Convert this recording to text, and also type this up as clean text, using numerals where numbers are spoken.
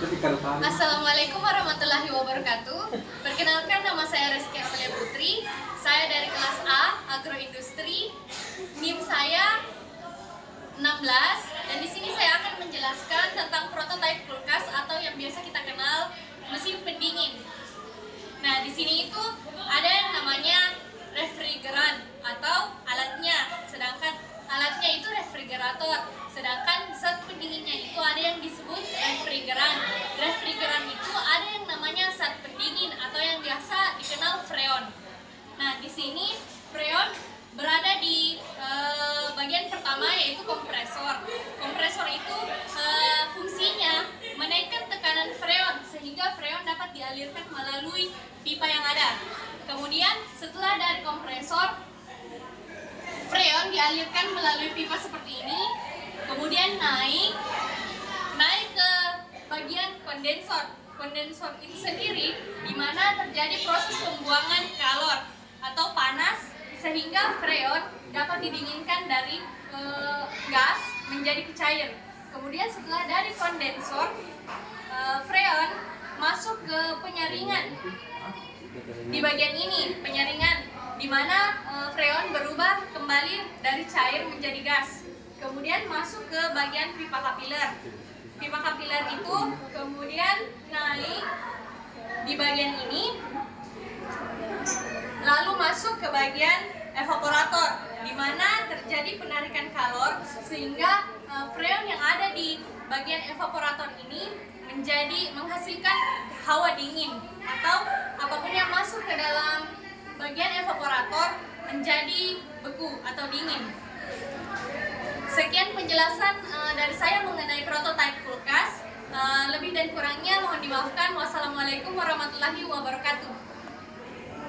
Assalamualaikum warahmatullahi wabarakatuh. Perkenalkan, nama saya Reski Amelia Putri. Saya dari kelas A, Agroindustri. NIM saya 16. Dan di sini saya akan menjelaskan tentang prototipe kulkas atau yang biasa kita kenal mesin pendingin. Nah, di sini itu ada yang namanya refrigeran atau alatnya, sedangkan alatnya itu refrigerator, sedangkan zat pendinginnya itu ada yang disebut refrigeran. Refrigeran itu ada yang namanya zat pendingin atau yang biasa dikenal freon. Nah, di sini freon berada di bagian pertama, yaitu kompresor. Kompresor itu fungsinya menaikkan tekanan freon sehingga freon dapat dialirkan melalui pipa yang ada. Kemudian setelah dari kompresor, freon dialirkan melalui pipa seperti ini, kemudian naik ke bagian kondensor. Kondensor itu sendiri di mana terjadi proses pembuangan kalor atau panas sehingga freon dapat didinginkan dari gas menjadi cair. Kemudian setelah dari kondensor, freon masuk ke penyaringan. Di bagian ini penyaringan, di mana freon berubah kembali dari cair menjadi gas. Kemudian masuk ke bagian pipa kapiler. Pipa kapiler itu kemudian naik di bagian ini, lalu masuk ke bagian evaporator, di mana terjadi penarikan kalor sehingga freon yang ada di bagian evaporator ini menghasilkan hawa dingin, atau apapun yang masuk ke dalam bagian evaporator menjadi beku atau dingin. Sekian penjelasan dari saya mengenai prototipe kulkas. Lebih dan kurangnya mohon dimaafkan. Wassalamualaikum warahmatullahi wabarakatuh.